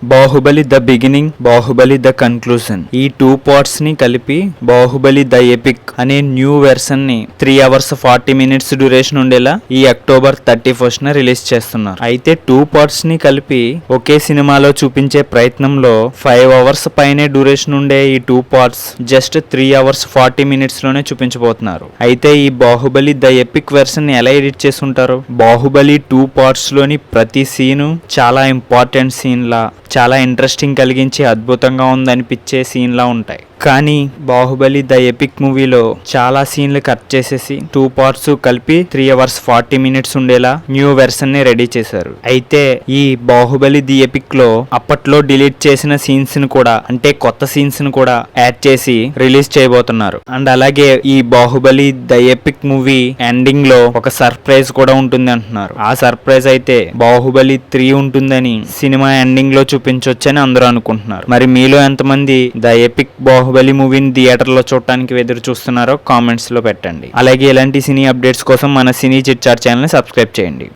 Baahubali the beginning, Baahubali the conclusion, ఈ 2 parts ని కలిపి బాహుబలి ద ఎపిక్ అనే న్యూ వెర్షన్ ని 3 hours 40 minutes డ్యూరేషన్ ఉండేలా ఈ October 31st న రిలీజ్ చేస్తున్నారు. అయితే 2 పార్ట్స్ ని కలిపి ఒకే సినిమాలో చూపించే ప్రయత్నంలో 5 hours పైనే డ్యూరేషన్ ఉండే ఈ 2 పార్ట్స్ జస్ట్ 3 hours 40 minutes లోనే చూపించబోతున్నారు. అయితే ఈ బాహుబలి ద ఎపిక్ వెర్షన్ ని ఎలా ఎడిట్ చేసి ఉంటారు? బాహుబలి 2 పార్ట్స్ లోని ప్రతి సీను చాలా ఇంపార్టెంట్ సీన్ లా, చాలా ఇంట్రెస్టింగ్ కలిగించి అద్భుతంగా ఉందనిపించే సీన్ లా ఉంటాయి. కానీ బాహుబలి ద ఎపిక్ మూవీలో చాలా సీన్లు కట్ చేసేసి 2 పార్ట్స్ కలిపి 3 hours 40 minutes ఉండేలా న్యూ వెర్షన్ ని రెడీ చేశారు. అయితే ఈ బాహుబలి ది ఎపిక్ లో అప్పట్లో డిలీట్ చేసిన సీన్స్ ని కూడా, అంటే కొత్త సీన్స్ ని కూడా యాడ్ చేసి రిలీజ్ చేయబోతున్నారు. అండ్ అలాగే ఈ Baahubali the epic movie ending లో ఒక సర్ప్రైజ్ కూడా ఉంటుంది అంటున్నారు. ఆ సర్ప్రైజ్ అయితే బాహుబలి 3 ఉంటుందని సినిమా ఎండింగ్ లో చూపించొచ్చని అందరూ అనుకుంటున్నారు. మరి మీలో ఎంతమంది ద ఎపిక్ బాహుబలి మూవీని థియేటర్ లో చూడటానికి ఎదురు చూస్తున్నారో కామెంట్స్ లో పెట్టండి. అలాగే ఇలాంటి సినీ అప్డేట్స్ కోసం మన సినీ చిట్ చాట్ ఛానల్ ని సబ్స్క్రైబ్ చేయండి.